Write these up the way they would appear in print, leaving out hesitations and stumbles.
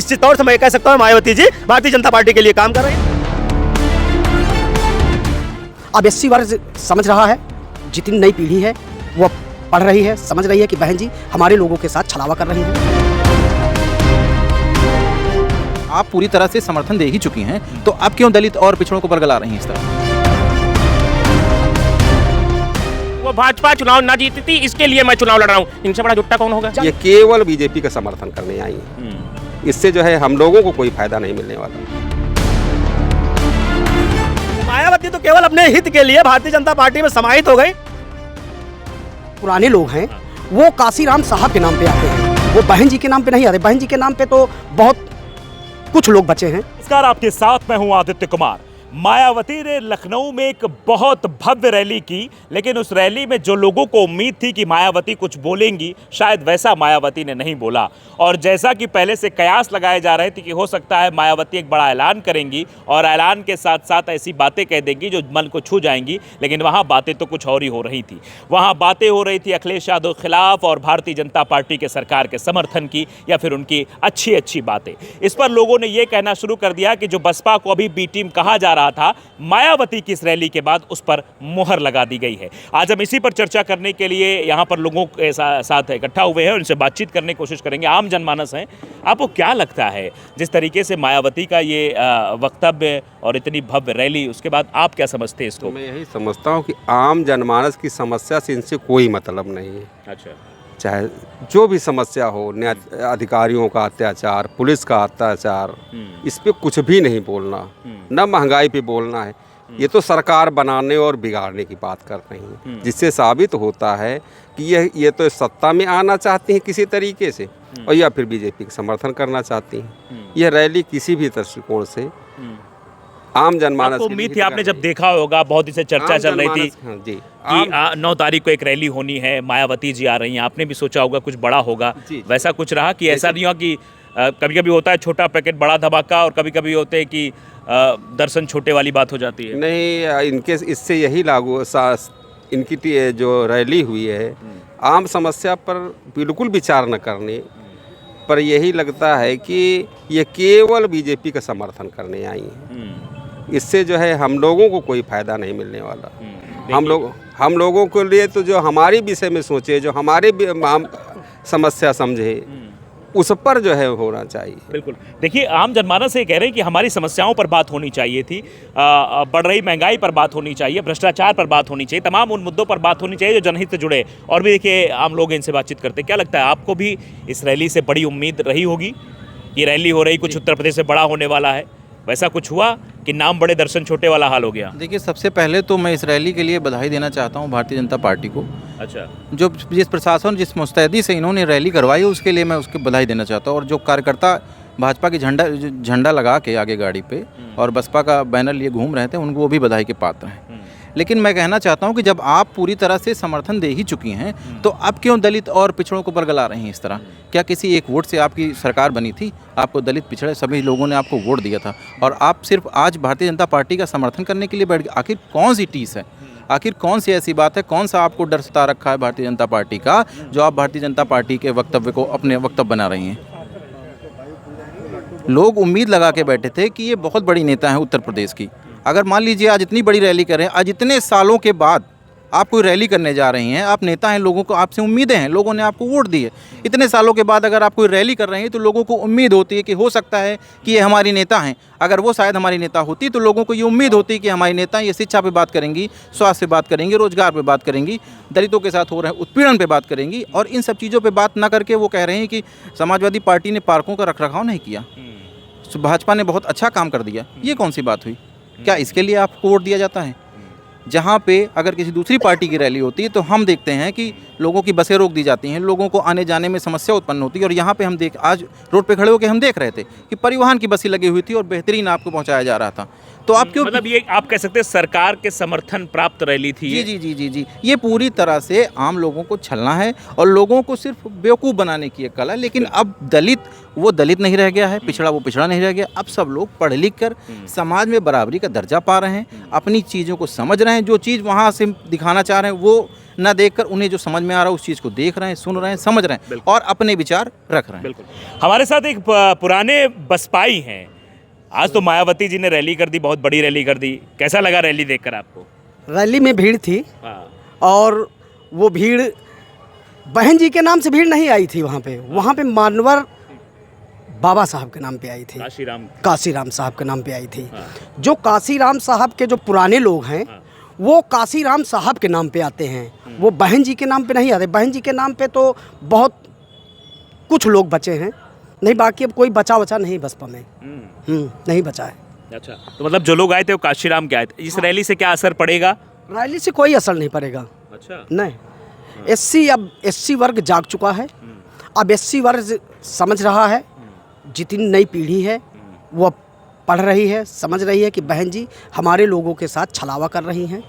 निश्चित तौर से मैं कह सकता हूँ मायावती जी भारतीय जनता पार्टी के लिए काम कर रहे हैं। अब 80 वर्ग समझ रहा है, जितनी नई पीढ़ी है वो पढ़ रही है, समझ रही है कि बहन जी हमारे लोगों के साथ छलावा कर रही है। आप पूरी तरह से समर्थन दे ही चुकी हैं, तो अब क्यों दलित और पिछड़ों को बरगला रही हैं इस तरह? वो भाजपा चुनाव ना जीती थी, इसके लिए मैं चुनाव लड़ रहा हूँ। इनसे बड़ा झुट्टा कौन होगा? ये केवल बीजेपी का समर्थन करने आई है। इससे जो है हम लोगों को कोई फायदा नहीं मिलने वाला। मायावती तो केवल अपने हित के लिए भारतीय जनता पार्टी में समाहित हो गई। पुराने लोग हैं वो काशीराम साहब के नाम पे आते हैं, वो बहन जी के नाम पे नहीं आते। बहन जी के नाम पे तो बहुत कुछ लोग बचे हैं। नमस्कार, आपके साथ मैं हूं आदित्य कुमार। मायावती ने लखनऊ में एक बहुत भव्य रैली की, लेकिन उस रैली में जो लोगों को उम्मीद थी कि मायावती कुछ बोलेंगी, शायद वैसा मायावती ने नहीं बोला। और जैसा कि पहले से कयास लगाए जा रहे थे कि हो सकता है मायावती एक बड़ा ऐलान करेंगी और ऐलान के साथ साथ ऐसी बातें कह देंगी जो मन को छू जाएंगी, लेकिन वहाँ बातें तो कुछ और ही हो रही थी। वहाँ बातें हो रही थी अखिलेश यादव के खिलाफ और भारतीय जनता पार्टी के सरकार के समर्थन की, या फिर उनकी अच्छी अच्छी बातें। इस पर लोगों ने ये कहना शुरू कर दिया कि जो बसपा को अभी बी टीम कहा जा रहा था, मायावती की इस रैली के बाद उस पर मुहर लगा दी गई है। आज हम इसी पर चर्चा करने के लिए यहाँ पर लोगों के साथ इकट्ठा हुए हैं और उनसे बातचीत करने की कोशिश करेंगे। आम जनमानस हैं, आपको क्या लगता है जिस तरीके से मायावती का ये वक्तव्य और इतनी भव्य रैली, उसके बाद आप क्या समझते हैं इसको? मैं यही समझता हूँ कि आम जनमानस की समस्या से इनसे कोई मतलब नहीं है। अच्छा, चाहे जो भी समस्या हो, अधिकारियों का अत्याचार, पुलिस का अत्याचार, इस पे कुछ भी नहीं बोलना, न महंगाई पे बोलना है। ये तो सरकार बनाने और बिगाड़ने की बात कर रही हैं, जिससे साबित होता है कि ये तो सत्ता में आना चाहती हैं किसी तरीके से, और या फिर बीजेपी का समर्थन करना चाहती हैं। यह रैली किसी भी दृष्टिकोण से आम जनमानस, उम्मीद थी आपने जब देखा होगा, बहुत ही से चर्चा चल रही थी जी कि 9 तारीख को एक रैली होनी है, मायावती जी आ रही हैं, आपने भी सोचा होगा कुछ बड़ा होगा, वैसा कुछ रहा कि ऐसा नहीं हुआ कि कभी कभी होता है छोटा पैकेट बड़ा धमाका, और कभी कभी होते हैं कि दर्शन छोटे वाली बात हो जाती है? नहीं, इनके इससे यही लागू, इनकी जो रैली हुई है आम समस्या पर बिल्कुल विचार न करने पर यही लगता है कि ये केवल बीजेपी का समर्थन करने आई हैं। इससे जो है हम लोगों को कोई फायदा नहीं मिलने वाला। हम लोगों के लिए तो जो हमारे विषय में सोचे, जो हमारे समस्या समझे, उस पर जो है होना चाहिए। बिल्कुल, देखिए आम जनमानस ये कह रहे हैं कि हमारी समस्याओं पर बात होनी चाहिए थी, बढ़ रही महंगाई पर बात होनी चाहिए, भ्रष्टाचार पर बात होनी चाहिए, तमाम उन मुद्दों पर बात होनी चाहिए जो जनहित से जुड़े। और भी देखिए आम लोग इनसे बातचीत करते हैं। क्या लगता है आपको भी इस रैली से बड़ी उम्मीद रही होगी? ये रैली हो रही कुछ उत्तर प्रदेश से बड़ा होने वाला है, वैसा कुछ हुआ कि नाम बड़े दर्शन छोटे वाला हाल हो गया? देखिए, सबसे पहले तो मैं इस रैली के लिए बधाई देना चाहता हूँ भारतीय जनता पार्टी को। अच्छा, जो जिस प्रशासन, जिस मुस्तैदी से इन्होंने रैली करवाई, उसके लिए मैं उसकी बधाई देना चाहता हूँ। और जो कार्यकर्ता भाजपा की झंडा लगा के आगे गाड़ी पे और बसपा का बैनर लिए घूम रहे थे, उनको वो भी बधाई के पात्र हैं। लेकिन मैं कहना चाहता हूं कि जब आप पूरी तरह से समर्थन दे ही चुकी हैं, तो अब क्यों दलित और पिछड़ों को बरगला रही हैं इस तरह? क्या किसी एक वोट से आपकी सरकार बनी थी? आपको दलित पिछड़े सभी लोगों ने आपको वोट दिया था, और आप सिर्फ आज भारतीय जनता पार्टी का समर्थन करने के लिए बैठ गए। आखिर कौन सी टीस है? आखिर कौन सी ऐसी बात है? कौन सा आपको डर सता रखा है भारतीय जनता पार्टी का, जो आप भारतीय जनता पार्टी के वक्तव्य को अपने वक्तव्य बना रही हैं? लोग उम्मीद लगा के बैठे थे कि ये बहुत बड़ी नेता हैं उत्तर प्रदेश की। अगर मान लीजिए आज इतनी बड़ी रैली कर रहे हैं, आज इतने सालों के बाद आप कोई रैली करने जा रही हैं, आप नेता हैं, लोगों को आपसे उम्मीदें हैं, लोगों ने आपको वोट दिए। इतने सालों के बाद अगर आप कोई रैली कर रहे हैं तो लोगों को उम्मीद होती है कि हो सकता है कि ये हमारी नेता हैं। अगर वो शायद हमारी नेता होती तो लोगों को ये उम्मीद होती कि हमारी नेता ये शिक्षा पे बात करेंगी, स्वास्थ्य पे बात करेंगी, रोजगार पे बात करेंगी, दलितों के साथ हो रहे उत्पीड़न पे बात करेंगी। और इन सब चीज़ों पर बात ना करके वो कह रहे हैं कि समाजवादी पार्टी ने पार्कों का रखरखाव नहीं किया, भाजपा ने बहुत अच्छा काम कर दिया। ये कौन सी बात हुई? क्या इसके लिए आपको वोट दिया जाता है? जहाँ पे अगर किसी दूसरी पार्टी की रैली होती है तो हम देखते हैं कि लोगों की बसें रोक दी जाती हैं, लोगों को आने जाने में समस्या उत्पन्न होती है। और यहाँ पे हम आज रोड पे खड़े होकर हम देख रहे थे कि परिवहन की बसें लगी हुई थी और बेहतरीन आपको पहुँचाया जा रहा था। तो आप क्यों, मतलब ये आप कह सकते हैं सरकार के समर्थन प्राप्त रैली थी? जी जी जी जी जी ये पूरी तरह से आम लोगों को छलना है और लोगों को सिर्फ बेवकूफ़ बनाने की एक कला। लेकिन अब दलित वो दलित नहीं रह गया है, पिछड़ा वो पिछड़ा नहीं रह गया। अब सब लोग पढ़ लिख कर समाज में बराबरी का दर्जा पा रहे हैं, अपनी चीज़ों को समझ रहे हैं। जो चीज़ वहाँ से दिखाना चाह रहे हैं वो ना देखकर उन्हें जो समझ में आ रहा है उस चीज़ को देख रहे हैं, सुन रहे हैं, समझ रहे हैं और अपने विचार रख रहे हैं। बिल्कुल। हमारे साथ एक पुराने बसपाई हैं। आज तो मायावती जी ने रैली कर दी, बहुत बड़ी रैली कर दी। कैसा लगा रैली देखकर आपको? रैली में भीड़ थी हाँ। और वो भीड़ बहन जी के नाम से भीड़ नहीं आई थी वहाँ पे मानवर बाबा साहब के नाम पे आई थी, काशीराम साहब के नाम पे आई थी। जो काशीराम साहब के जो पुराने लोग हैं वो काशीराम साहब के नाम पे आते हैं, वो बहन जी के नाम पे नहीं आते। बहन जी के नाम पे तो बहुत कुछ लोग बचे हैं, नहीं बाकी अब कोई बचा नहीं बसपा में, नहीं बचा है। अच्छा, तो मतलब जो लोग आए थे वो काशीराम के आए थे। इस रैली से क्या असर पड़ेगा? रैली से कोई असर नहीं पड़ेगा। अच्छा, नहीं, अब एससी वर्ग जाग चुका है। अब एससी वर्ग समझ रहा है, जितनी नई पीढ़ी है वो अब पढ़ रही है, समझ रही है कि बहन जी हमारे लोगों के साथ छलावा कर रही हैं।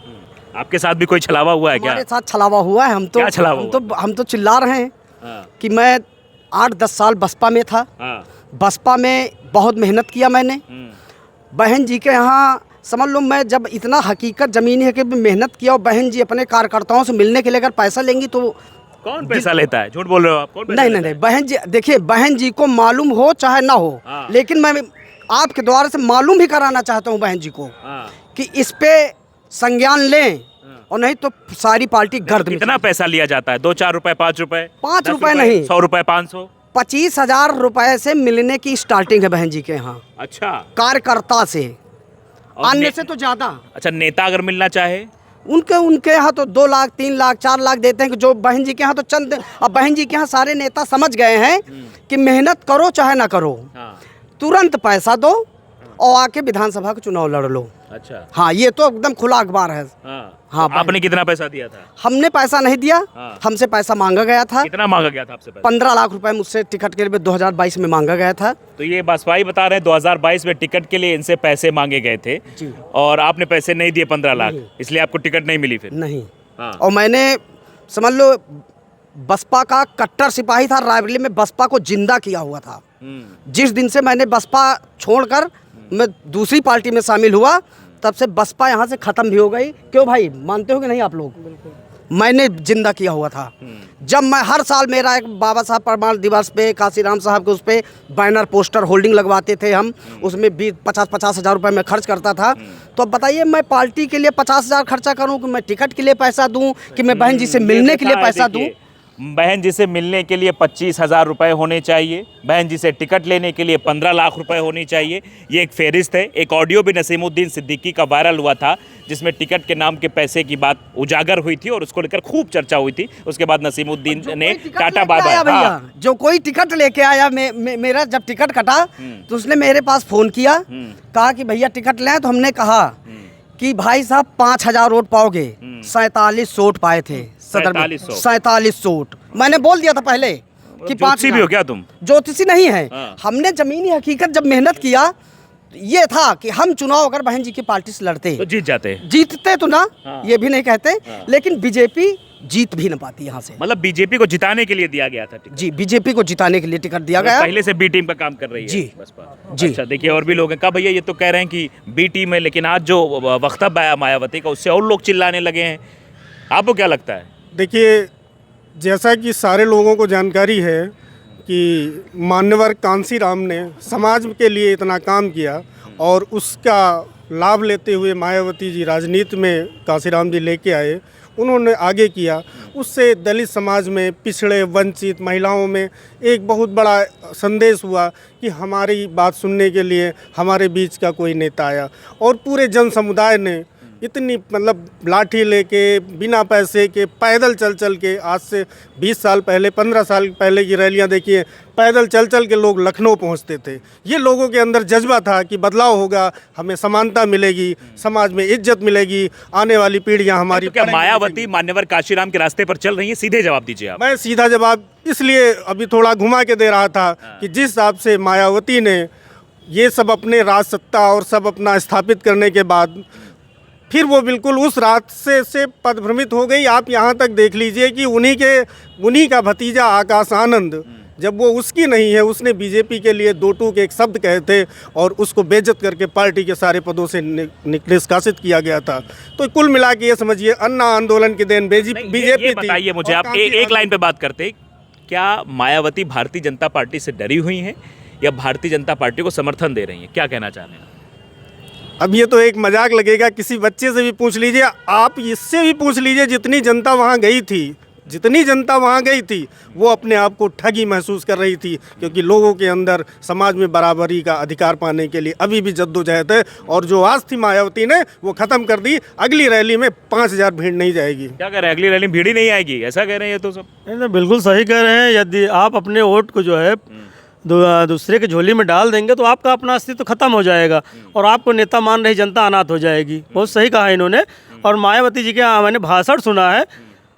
आपके साथ भी कोई छलावा हुआ है क्या? हमारे साथ छलावा हुआ है। हम तो चिल्ला रहे हैं कि मैं 8-10 साल बसपा में था। बसपा में बहुत मेहनत किया मैंने। बहन जी के यहाँ समझ लो, मैं जब इतना हकीकत ज़मीनी है कि मेहनत किया और बहन जी अपने कार्यकर्ताओं से मिलने के लिए अगर पैसा लेंगी तो कौन पैसा लेता है? झूठ बोल रहे हो आप। कौन पैसा नहीं, बहन जी देखिए, बहन जी को मालूम हो चाहे ना हो, लेकिन मैं आपके द्वारा से मालूम भी कराना चाहता हूँ बहन जी को कि इस पे संज्ञान लें और नहीं तो सारी पार्टी गर्द में। कितना पैसा लिया जाता है? 2-4 रुपए, 5 रुपए? 5 रुपए नहीं, 100 रुपए, 500? 25,000 रुपए से मिलने की स्टार्टिंग है बहन जी के यहाँ। अच्छा, कार्यकर्ता से, अन्य से तो ज्यादा। अच्छा, नेता अगर मिलना चाहे उनके यहाँ तो 2 लाख 3 लाख 4 लाख देते हैं कि जो बहन जी के यहाँ तो चंद। अब बहन जी के यहाँ सारे नेता समझ गए हैं कि मेहनत करो चाहे ना करो, तुरंत पैसा दो और आके विधानसभा का चुनाव लड़ लो। अच्छा, हाँ, ये तो एकदम खुला अखबार है। हाँ, आपने कितना पैसा दिया था? हमने पैसा नहीं दिया, हमसे पैसा मांगा गया था। कितना मांगा गया था आपसे पैसा? 15 लाख रुपए मुझसे टिकट के लिए 2022 में मांगा गया था। तो ये बसपाई बता रहे हैं 2022 में टिकट के लिए इनसे पैसे मांगे गए थे और आपने पैसे नहीं दिए 15 लाख, इसलिए आपको टिकट नहीं मिली फिर? नहीं। और मैंने समझ लो बसपा का कट्टर सिपाही था, रायबरेली में बसपा को जिंदा किया हुआ था। जिस दिन से मैंने बसपा छोड़कर मैं दूसरी पार्टी में शामिल हुआ, तब से बसपा यहाँ से ख़त्म भी हो गई। क्यों भाई, मानते हो कि नहीं आप लोग? मैंने जिंदा किया हुआ था। जब मैं हर साल मेरा एक बाबा साहब परमार दिवस पे काशीराम साहब के उस पे बैनर पोस्टर होल्डिंग लगवाते थे हम, उसमें 20-50 हज़ार रुपये मैं खर्च करता था। तो अब बताइए, मैं पार्टी के लिए 50,000 खर्चा करूं कि मैं टिकट के लिए पैसा दूं कि मैं बहन जी से मिलने के लिए पैसा दूं? बहन जी से मिलने के लिए 25,000 रुपये होने चाहिए, बहन जी से टिकट लेने के लिए 15 लाख रुपए होनी चाहिए। ये एक फेरिस्त है। एक ऑडियो भी नसीमुद्दीन सिद्दीकी का वायरल हुआ था जिसमें टिकट के नाम के पैसे की बात उजागर हुई थी और उसको लेकर खूब चर्चा हुई थी। उसके बाद नसीमुद्दीन ने टाटा बाय बाय। भैया जो कोई टिकट लेके आया, मेरा जब टिकट कटा तो उसने मेरे पास फ़ोन किया, कहा कि भैया टिकट लें। तो हमने कहा कि भाई साहब 5,000 वोट पाओगे। 47 वोट पाए थे सदर में, 47 वोट। मैंने बोल दिया था पहले कि 5। भी हो क्या तुम? ज्योतिषी नहीं है। हमने जमीनी हकीकत जब मेहनत किया, ये था कि हम चुनाव अगर बहन जी की पार्टी से लड़ते तो जीतते तो ना, ये भी नहीं कहते, लेकिन बीजेपी जीत भी न पाती यहाँ से। मतलब बीजेपी को जिताने के लिए दिया गया था टिकट? जी, बीजेपी को जिताने के लिए टिकट दिया गया। पहले से बी टीम का काम कर रही है जी बसपा। जी। अच्छा, देखिए और भी लोग हैं। कहा भैया ये तो कह रहे हैं कि बी टीम है, लेकिन आज जो वक्तव्य आया मायावती का उससे और लोग चिल्लाने लगे हैं। आपको क्या लगता है? देखिए, जैसा कि सारे लोगों को जानकारी है कि मान्यवर कांसीराम ने समाज के लिए इतना काम किया और उसका लाभ लेते हुए मायावती जी राजनीति में कांसीराम जी लेके आए, उन्होंने आगे किया। उससे दलित समाज में, पिछड़े वंचित महिलाओं में एक बहुत बड़ा संदेश हुआ कि हमारी बात सुनने के लिए हमारे बीच का कोई नेता आया और पूरे जन समुदाय ने इतनी मतलब लाठी लेके बिना पैसे के पैदल चल के, आज से 20 साल पहले 15 साल पहले की रैलियां देखिए, पैदल चल के लोग लखनऊ पहुंचते थे। ये लोगों के अंदर जज्बा था कि बदलाव होगा, हमें समानता मिलेगी, समाज में इज्जत मिलेगी, आने वाली पीढ़ियां हमारी। तो क्या मायावती मान्यवर काशीराम के रास्ते पर चल रही है? सीधे जवाब दीजिए आप। मैं सीधा जवाब इसलिए अभी थोड़ा घुमा के दे रहा था कि जिस हिसाब से मायावती ने ये सब अपने राज सत्ता और सब अपना स्थापित करने के बाद फिर वो बिल्कुल उस रास्ते से पदभ्रमित हो गई। आप यहाँ तक देख लीजिए कि उन्हीं का भतीजा आकाश आनंद, जब वो उसकी नहीं है, उसने बीजेपी के लिए दो टूक एक शब्द कहे थे और उसको बेइज्जत करके पार्टी के सारे पदों से निष्कासित किया गया था। तो कुल मिला के ये समझिए अन्ना आंदोलन की देन बीजेपी ये बताइए मुझे, आप एक लाइन पे बात करते, क्या मायावती भारतीय जनता पार्टी से डरी हुई हैं या भारतीय जनता पार्टी को समर्थन दे रही हैं? क्या कहना चाह रहे हैं? अब ये तो एक मजाक लगेगा, किसी बच्चे से भी पूछ लीजिए, आप इससे भी पूछ लीजिए, जितनी जनता वहाँ गई थी वो अपने आप को ठगी महसूस कर रही थी, क्योंकि लोगों के अंदर समाज में बराबरी का अधिकार पाने के लिए अभी भी जद्दोजहद है, और जो आज थी मायावती ने वो ख़त्म कर दी। अगली रैली में 5000 भीड़ नहीं जाएगी। क्या कह रहे हैं, अगली रैली में भीड़ ही नहीं आएगी, ऐसा कह रहे हैं ये तो सब? नहीं, बिल्कुल सही कह रहे हैं। यदि आप अपने वोट को जो है दूसरे के झोली में डाल देंगे तो आपका अपना अस्तित्व खत्म हो जाएगा और आपको नेता मान रही जनता अनाथ हो जाएगी। बहुत सही कहा इन्होंने। और मायावती जी के मैंने भाषण सुना है,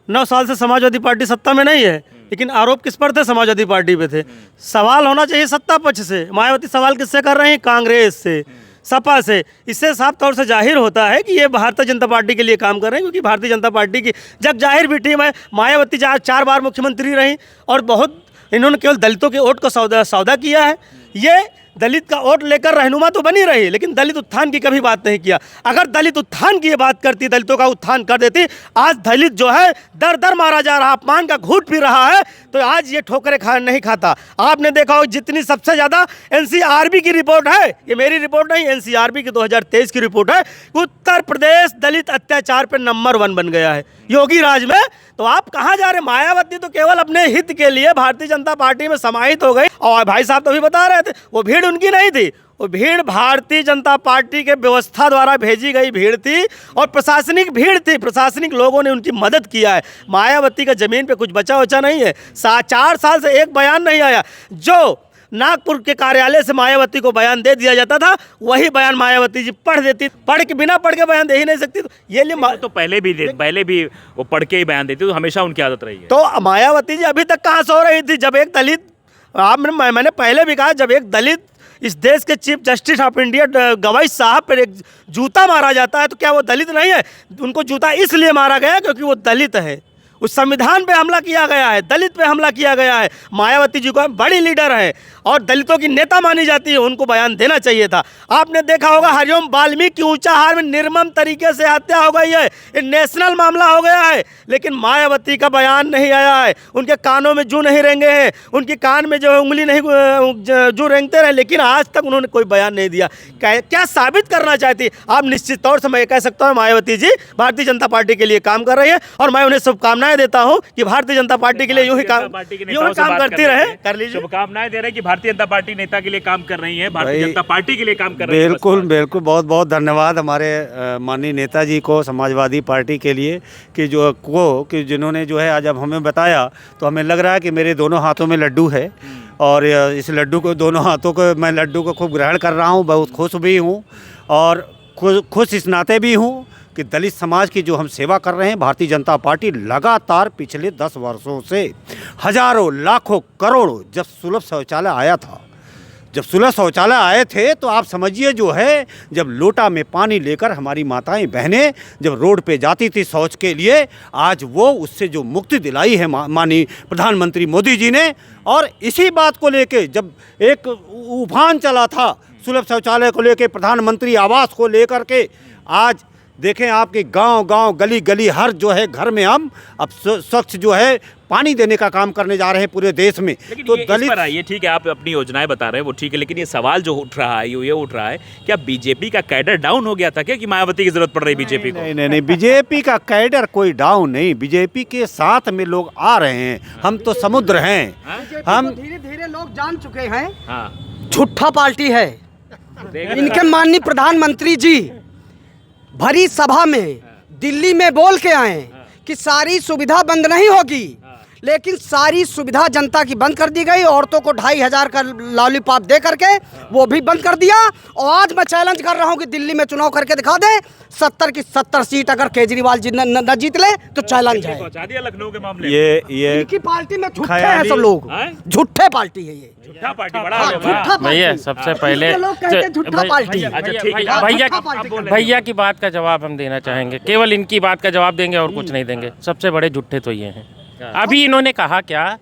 9 साल से समाजवादी पार्टी सत्ता में नहीं है, लेकिन आरोप किस पर थे? समाजवादी पार्टी पे थे। सवाल होना चाहिए सत्ता पक्ष से। मायावती सवाल किससे कर रहे हैं? कांग्रेस से, सपा से। इससे साफ तौर से जाहिर होता है कि ये भारतीय जनता पार्टी के लिए काम कर रहे हैं, क्योंकि भारतीय जनता पार्टी की जग जाहिर भी टीम है। मायावती 4 बार मुख्यमंत्री रही और बहुत इन्होंने केवल दलितों के वोट को सौदा किया है। ये दलित का वोट लेकर रहनुमा तो बनी रही, लेकिन दलित उत्थान की कभी बात नहीं किया। अगर दलित उत्थान की ये बात करती, दलितों का उत्थान कर देती, आज दलित जो है दर दर मारा जा रहा, अपमान का घूंट पी रहा है, तो आज ये ठोकरें नहीं खाता। आपने देखा हो जितनी सबसे ज़्यादा एनसीआरबी की रिपोर्ट है, ये मेरी रिपोर्ट नहीं, एनसीआरबी की 2023 की रिपोर्ट है, उत्तर प्रदेश दलित अत्याचार पर नंबर 1 बन गया है योगी राज में। तो आप कहाँ जा रहे? मायावती तो केवल अपने हित के लिए भारतीय जनता पार्टी में समाहित हो गई। और भाई साहब तो अभी बता रहे थे, वो भीड़ उनकी नहीं थी, वो भीड़ भारतीय जनता पार्टी के व्यवस्था द्वारा भेजी गई भीड़ थी और प्रशासनिक भीड़ थी। प्रशासनिक लोगों ने उनकी मदद किया है। मायावती का जमीन पे कुछ बचा नहीं है। 4 साल से एक बयान नहीं आया। जो नागपुर के कार्यालय से मायावती को बयान दे दिया जाता था, वही बयान मायावती जी पढ़ देती। बिना पढ़ के बयान दे ही नहीं सकती। तो ये लिए तो पहले भी वो पढ़ के ही बयान देती, तो हमेशा उनकी आदत रही है। तो मायावती जी अभी तक कहाँ सो रही थी? जब एक दलित, मैंने पहले भी कहा, जब एक दलित इस देश के चीफ जस्टिस ऑफ इंडिया गवाई साहब पर एक जूता मारा जाता है, तो क्या वो दलित नहीं है? उनको जूता इसलिए मारा गया क्योंकि वो दलित है। उस संविधान पे हमला किया गया है, दलित पे हमला किया गया है। मायावती जी को बड़ी लीडर है और दलितों की नेता मानी जाती है, उनको बयान देना चाहिए था। आपने देखा होगा हरिओम वाल्मीकि की ऊंचाहार में निर्मम तरीके से हत्या हो गई है, ये नेशनल मामला हो गया है, लेकिन मायावती का बयान नहीं आया है। उनके कानों में जू नहीं रेंगे हैं, उनके कान में जो है उंगली नहीं जू रेंगते रहे, लेकिन आज तक उन्होंने कोई बयान नहीं दिया। क्या साबित करना चाहती? आप निश्चित तौर से मैं कह सकता हूँ मायावती जी भारतीय जनता पार्टी के लिए काम कर रही है और मैं उन्हें शुभकामनाएं देता हूं कि भारतीय जनता पार्टी के लिए यूं ही काम करती रहे। कर लीजिए। शुभकामनाएं दे रहे हैं कि भारतीय जनता पार्टी नेता के लिए काम कर रही है, भारतीय जनता पार्टी के लिए काम कर रही है। बिल्कुल बिल्कुल, बहुत बहुत धन्यवाद हमारे माननीय नेताजी को, समाजवादी पार्टी के लिए कि जिन्होंने जो है आज अब हमें बताया, तो हमें लग रहा है कि मेरे दोनों हाथों में लड्डू है और इस लड्डू को, दोनों हाथों को मैं लड्डू को खूब ग्रहण कर रहा हूँ। बहुत खुश भी हूँ और खुश इस नाते भी हूँ कि दलित समाज की जो हम सेवा कर रहे हैं, भारतीय जनता पार्टी लगातार पिछले 10 वर्षों से हजारों लाखों करोड़ों, जब सुलभ शौचालय आया था, जब सुलभ शौचालय आए थे, तो आप समझिए जो है, जब लोटा में पानी लेकर हमारी माताएं बहनें जब रोड पे जाती थी शौच के लिए, आज वो उससे जो मुक्ति दिलाई है माननीय प्रधानमंत्री मोदी जी ने। और इसी बात को लेके जब एक उफान चला था सुलभ शौचालय को लेके, प्रधानमंत्री आवास को लेकर के, आज देखें आपके गांव-गांव, गली-गली, हर जो है घर में हम अब स्वच्छ जो है पानी देने का काम करने जा रहे हैं पूरे देश में। तो दलित, ये ठीक है, आप अपनी योजनाएं बता रहे हैं, वो ठीक है, लेकिन ये सवाल जो उठ रहा है, ये उठ रहा है, क्या बीजेपी का कैडर डाउन हो गया था क्या, कि मायावती की जरूरत पड़ रही बीजेपी को? नहीं, बीजेपी का कैडर कोई डाउन नहीं, बीजेपी के साथ में लोग आ रहे हैं। हम तो समुद्र हैं। हम धीरे-धीरे लोग जान चुके हैं झूठा पार्टी है। इनके माननीय प्रधानमंत्री जी भरी सभा में दिल्ली में बोल के आए कि सारी सुविधा बंद नहीं होगी, लेकिन सारी सुविधा जनता की बंद कर दी गई। औरतों को 2,500 का लॉलीपॉप दे करके वो भी बंद कर दिया। और आज मैं चैलेंज कर रहा हूं कि दिल्ली में चुनाव करके दिखा दे, 70 की 70 सीट अगर केजरीवाल जी न जीत ले तो चैलेंज है। पहुंचा दिया लखनऊ के मामले में। ये इनकी पार्टी में झूठे हैं सब लोग, झूठे पार्टी है ये, झूठा पार्टी बड़ा हाँ, है। झूठा भैया पार्टी। सबसे पहले इसलिए लोग कहते हैं झूठा पार्टी। अच्छा ठीक है। भैया की बात का जवाब हम देना चाहेंगे। केवल इनकी बात का जवाब देंगे और कुछ नहीं देंगे। सबसे बड़े झूठे तो ये हैं। अभी इन्होंने कहा क्या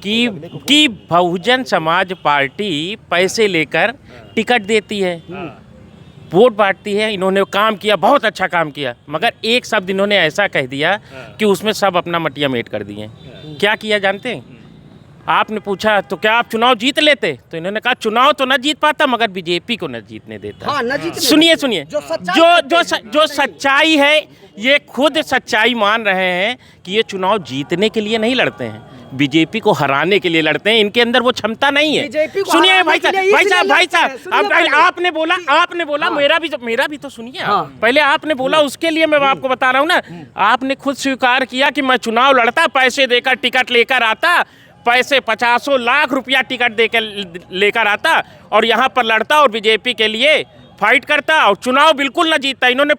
कि बहुजन समाज पार्टी पैसे लेकर टिकट देती है, वोट बांटती है। इन्होंने काम किया, बहुत अच्छा काम किया, मगर एक शब्द इन्होंने ऐसा कह दिया कि उसमें सब अपना मटिया मेट कर दिए। क्या किया जानते हैं? आपने पूछा तो क्या आप चुनाव जीत लेते, तो इन्होंने कहा चुनाव तो न जीत पाता मगर बीजेपी को न जीतने देता। हाँ, न जीतने सुनिए सुनिए, जो सच्चाई है, ये खुद सच्चाई मान रहे हैं कि ये चुनाव जीतने के लिए नहीं लड़ते हैं, बीजेपी को हराने के लिए लड़ते हैं। इनके अंदर वो क्षमता नहीं है। सुनिए भाई साहब, आपने बोला मेरा भी तो सुनिए। पहले आपने बोला, उसके लिए मैं आपको बता रहा हूँ ना। आपने खुद स्वीकार किया कि मैं चुनाव लड़ता, पैसे देकर टिकट लेकर आता, पैसे 50 लाख रुपया टिकट देकर लेकर आता और यहाँ पर लड़ता और बीजेपी के लिए फाइट करता और चुनाव बिल्कुल न जीतता। इन्होंने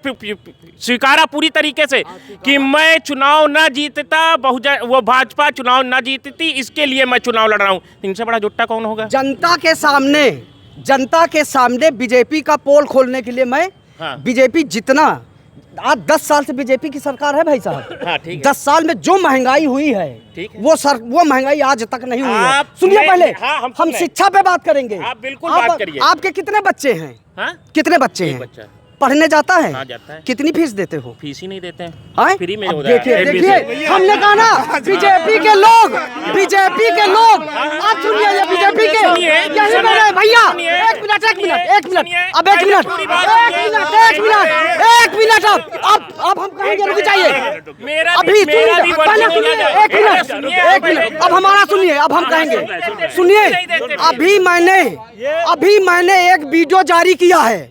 स्वीकारा पूरी तरीके से कि मैं चुनाव न जीतता, वो भाजपा चुनाव न जीतती, इसके लिए मैं चुनाव लड़ रहा हूँ। इनसे बड़ा झूठा कौन होगा? जनता के सामने बीजेपी का पोल खोलने के लिए मैं बीजेपी जितना, आज 10 साल से बीजेपी की सरकार है भाई साहब। हाँ, ठीक है। 10 साल में जो महंगाई हुई है, वो महंगाई आज तक नहीं हुई है। सुनिए पहले, हम शिक्षा पे बात करेंगे। आप बिल्कुल बात करिए। आपके कितने बच्चे हैं? हाँ? कितने बच्चे हैं? बच्चा पढ़ने जाता है? हाँ, जाता है। कितनी फीस देते हो? फीस ही नहीं देते हैं, हाँ? फ्री में अब हो रहा है। देखिए हमने कहा ना, बीजेपी के लोग आज सुनिए, ये बीजेपी के यही मेरे भैया, एक मिनट अब हम कहेंगे, रुक जाइए अभी, एक मिनट अब हमारा सुनिए, अब हम कहेंगे, सुनिए अभी मैंने एक वीडियो जारी किया है,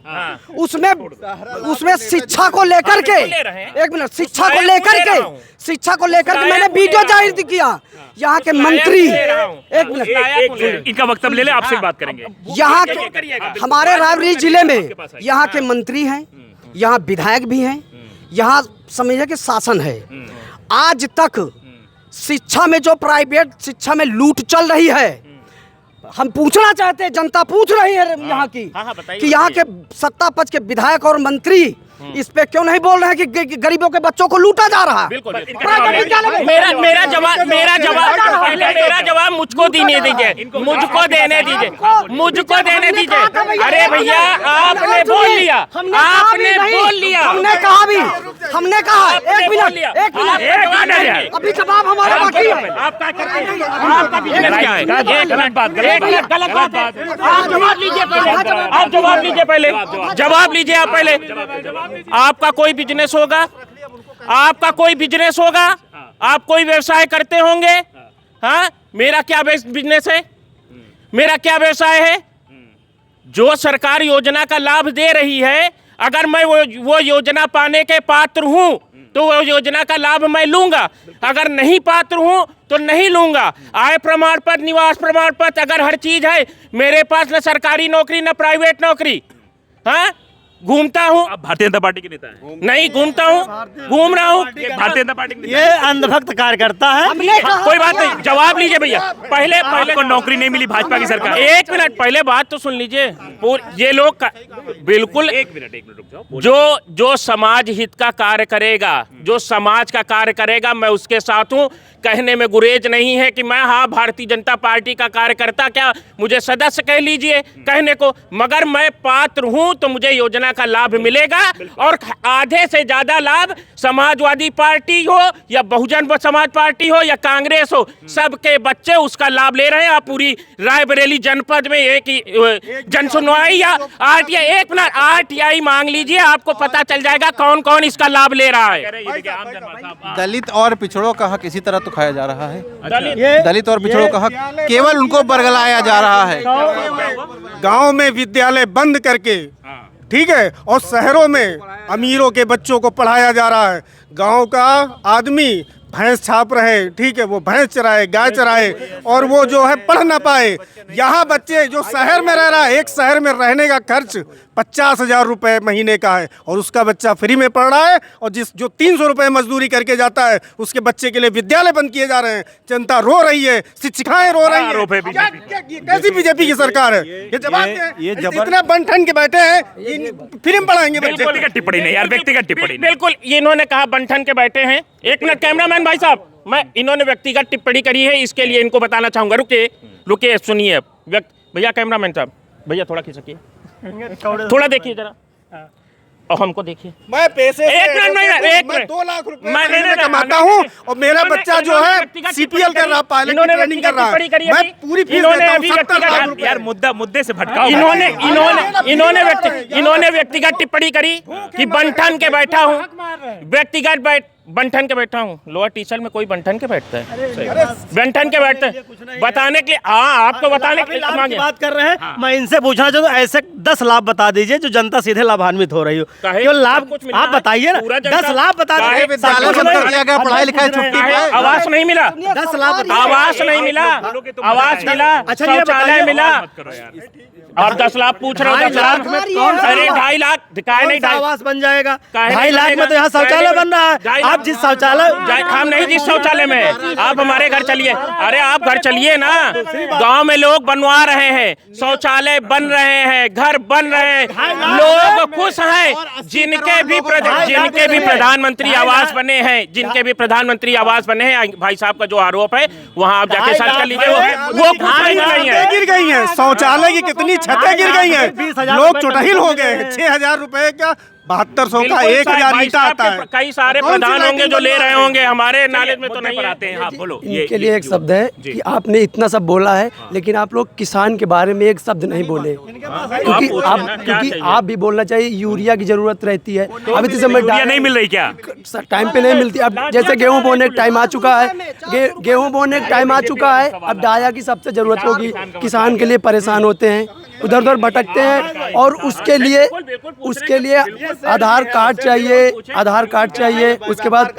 उसमें शिक्षा को लेकर के, एक मिनट, शिक्षा को लेकर के मैंने वीडियो जारी किया। यहाँ के मंत्री, एक मिनट, इनका वक्तव्य ले ले, आपसे बात करेंगे। यहाँ के हमारे रायबरेली जिले में यहाँ के मंत्री हैं, यहाँ विधायक भी हैं, यहाँ समझिए कि शासन है। आज तक शिक्षा में, जो प्राइवेट शिक्षा में लूट चल रही है, हम पूछना चाहते हैं, जनता पूछ रही है यहाँ की, कि यहाँ के सत्ता पक्ष के विधायक और मंत्री इस पे क्यों नहीं बोल रहे हैं कि गरीबों के बच्चों को लूटा जा रहा है? मेरा जवाब मुझको देने दीजिए। अरे भैया, आपने बोल लिया, हमने कहा एक मिनट, अभी जवाब हमारा बाकी है। आपका जवाब लीजिए आप पहले। आपका कोई बिजनेस होगा, आप कोई व्यवसाय करते होंगे। हाँ, मेरा क्या बिजनेस है, मेरा क्या व्यवसाय है? जो सरकार योजना का लाभ दे रही है, अगर मैं वो योजना पाने के पात्र हूं तो वो योजना का लाभ मैं लूंगा, अगर नहीं पात्र हूं तो नहीं लूंगा। आय प्रमाण पत्र, निवास प्रमाण पत्र, अगर हर चीज है मेरे पास, न सरकारी नौकरी न प्राइवेट नौकरी, हाँ, घूमता हूँ। आप भारतीय जनता पार्टी के नेता हैं? नहीं घूमता हूँ, घूम रहा हूँ। भारतीय जनता पार्टी के नेता ये अंधभक्त कार्यकर्ता है। कोई बात नहीं, जवाब लीजिए भैया। पहले आपको नौकरी नहीं मिली भाजपा की सरकार। एक मिनट, पहले बात तो सुन लीजिए। ये लोग बिल्कुल, एक मिनट रुक जाओ। जो समाज हित का कार्य करेगा, जो समाज का कार्य करेगा, मैं उसके साथ हूँ। कहने में गुरेज नहीं है कि मैं, हाँ, भारतीय जनता पार्टी का कार्यकर्ता, क्या मुझे सदस्य कह लीजिए कहने को, मगर मैं पात्र हूं तो मुझे योजना का लाभ मिलेगा। और आधे से ज्यादा लाभ समाजवादी पार्टी हो या बहुजन समाज पार्टी हो या कांग्रेस हो, सबके बच्चे उसका लाभ ले रहे हैं। आप पूरी रायबरेली जनपद में एक जनसुनवाई या आरटीआई, एक मिनट, आरटीआई मांग लीजिए, आपको पता चल जाएगा कौन कौन इसका लाभ ले रहा है। दलित और पिछड़ों का हक इसी तरह तो खाया जा रहा है। दलित और पिछड़ों का हक केवल उनको बरगलाया जा रहा है। गांव में विद्यालय बंद करके, ठीक है, और शहरों में अमीरों के बच्चों को पढ़ाया जा रहा है। गांव का आदमी भैंस छाप रहे, ठीक है, वो भैंस चराए, गाय चराए, और वो जो है पढ़ ना पाए। यहाँ बच्चे जो शहर में रह रहा है, एक शहर में रहने का खर्च 50,000 रुपये महीने का है, और उसका बच्चा फ्री में पढ़ रहा है, और जो 300 रुपये मजदूरी करके जाता है उसके बच्चे के लिए विद्यालय बंद किए जा रहे हैं। जनता रो रही है, शिक्षिकाएं रो रही आरोप है है। ये कैसी बीजेपी की सरकार है? ये जवाब ये दें। इतना बन-ठन के बैठे हैं, फ्री में पढ़ाएंगे बच्चे। व्यक्तिगत टिप्पणी नहीं यार, व्यक्तिगत टिप्पणी नहीं। बिल्कुल, ये इन्होंने कहा बंठन के बैठे हैं। एक मिनट कैमरामैन भाई साहब, मैं इन्होंने व्यक्तिगत टिप्पणी करी है, इसके लिए इनको बताना चाहूंगा। रुके सुनिए भैया, कैमरामैन साहब भैया थोड़ा खिसकिए, थोड़ा देखिए जरा, और हमको देखिए। मैं पैसे एक मिनट 2 लाख रुपए मैं महीने कमाता हूँ, और मेरा बच्चा जो है सीपीएल कर रहा, पायलट की ट्रेनिंग कर रहा है। मैं पूरी फीस देता हूँ 70 लाख रुपए। यार मुद्दे से भटकाओ। इन्होंने व्यक्तिगत टिप्पणी करी कि बंठन के बैठा हूँ, व्यक्तिगत बंठन के बैठा हूँ। लोअर टीचर में कोई बंठन के बैठता है? बंठन के बैठते हैं बताने के लिए। हाँ, आपको बताने के लिए लाभ की बात कर रहे हैं। मैं इनसे पूछना चाहता हूँ, ऐसे 10 लाभ बता दीजिए जो जनता सीधे लाभान्वित हो रही हो। क्यों लाभ आप बताइए ना, 10 लाभ बता दीजिए। विद्यालय बंद कर दिया गया, पढ़ाई लिखाई छुट्टी पे। आवास नहीं मिला, 10 लाभ आवास नहीं मिला, आवास मिला, अच्छा, ये शौचालय बताइए, मिला। आप 10 लाख पूछ रहे हो? 10 लाख कौन सा अरे 2.5 लाख दिखाए नहीं, आवास बन जाएगा। काहे 2.5 लाख में तो यहाँ शौचालय बन रहा है। आप जिस शौचालय हम नहीं जिस शौचालय में, आप हमारे घर चलिए। अरे आप घर चलिए ना, गांव में लोग बनवा रहे हैं, शौचालय बन रहे हैं, घर बन रहे हैं, लोग खुश हैं। जिनके भी प्रधानमंत्री आवास बने हैं, जिनके भी प्रधानमंत्री आवास बने हैं, भाई साहब का जो आरोप है वहाँ आप जाके सर्च कर लीजिए, वो खुश नहीं है। गिर गई हैं, शौचालय की कितनी छतें गिर गई हैं, लोग चुटहिल हो गए हैं। 6,000 रुपए का 7200 का 1,000 ईंटा आता है। कई सारे प्रधान होंगे जो ले रहे होंगे, हमारे नॉलेज में तो नहीं आते हैं। हाँ बोलो। इनके लिए एक शब्द है कि आपने इतना सब बोला है, लेकिन आप लोग किसान के बारे में एक शब्द नहीं बोले, क्योंकि आप भी बोलना चाहिए। यूरिया की जरूरत रहती है, अभी तो समय यूरिया नहीं मिल रही क्या? टाइम पे नहीं मिलती। अब जैसे गेहूं बोने का टाइम आ चुका है, गेहूं बोने का टाइम आ चुका है, अब डाया की सबसे जरूरत होगी। किसान के लिए परेशान होते हैं, उधर उधर भटकते हैं, और उसके लिए आधार कार्ड चाहिए, आधार कार्ड चाहिए। उसके बाद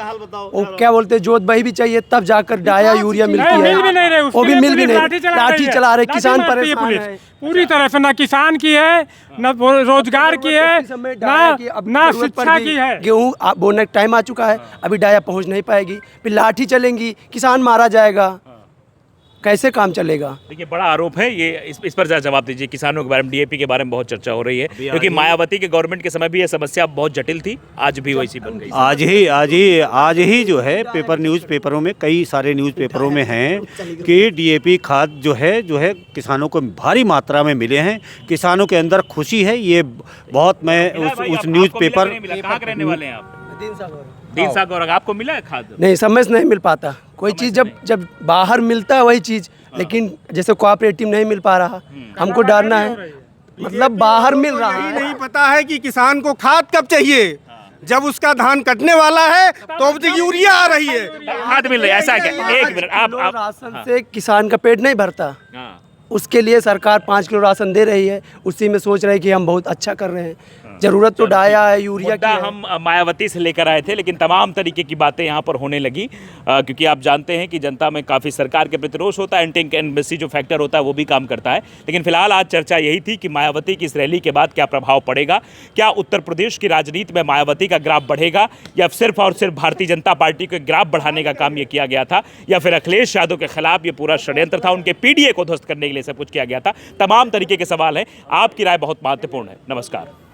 वो क्या बोलते हैं, जोत बही भी चाहिए, तब जाकर डाया यूरिया मिलती है। वो भी मिल भी नहीं, लाठी चला रहे, किसान परेशान है पूरी तरह से। ना किसान की है, ना रोजगार की है, ना शिक्षा की है। गेहूँ बोने का टाइम आ चुका है, अभी डाया पहुंच नहीं पाएगी, फिर लाठी चलेंगी, किसान मारा जाएगा, कैसे काम चलेगा? देखिए बड़ा आरोप है ये, इस पर जवाब दीजिए। किसानों के बारे में, डीएपी के बारे में बहुत चर्चा हो रही है, क्योंकि मायावती के गवर्नमेंट के समय भी ये समस्या बहुत जटिल थी, आज भी वैसी बन गई। आज ही जो है न्यूज़पेपरों में, कई सारे न्यूज़पेपरों में हैं कि डीएपी खाद जो है किसानों को भारी मात्रा में मिले हैं, किसानों के अंदर खुशी है। ये बहुत, मैं उस न्यूज़पेपर कहाँ के रहने वाले हैं आप? दीन सागर। आपको मिला है खाद? नहीं, समय से नहीं मिल पाता कोई चीज़। जब बाहर मिलता है वही चीज़, लेकिन जैसे कोऑपरेटिव नहीं मिल पा रहा, हमको डरना है। मतलब बाहर मिल रहा है, नहीं पता है कि किसान को खाद कब चाहिए। जब उसका धान कटने वाला है तो यूरिया आ रही है, खाद मिल रही है। ऐसा क्या? एक मिनट, आप राशन से किसान का पेट नहीं भरता, उसके लिए सरकार 5 किलो राशन दे रही है, उसी में सोच रहे हैं कि हम बहुत अच्छा कर रहे हैं। जरूरत तो डाया है, यूरिया की है। हम मायावती से लेकर आए थे, लेकिन तमाम तरीके की बातें यहाँ पर होने लगी, क्योंकि आप जानते हैं कि जनता में काफ़ी सरकार के प्रति रोष होता है, एंटी इनकम्बेंसी जो फैक्टर होता है वो भी काम करता है। लेकिन फिलहाल आज चर्चा यही थी कि मायावती की इस रैली के बाद क्या प्रभाव पड़ेगा, क्या उत्तर प्रदेश की राजनीति में मायावती का ग्राफ बढ़ेगा, या सिर्फ और सिर्फ भारतीय जनता पार्टी के ग्राफ बढ़ाने का काम ये किया गया था, या फिर अखिलेश यादव के खिलाफ ये पूरा षड्यंत्र था, उनके पीडीए को ध्वस्त करने के लिए सब कुछ किया गया था। तमाम तरीके के सवाल हैं, आपकी राय बहुत महत्वपूर्ण है। नमस्कार।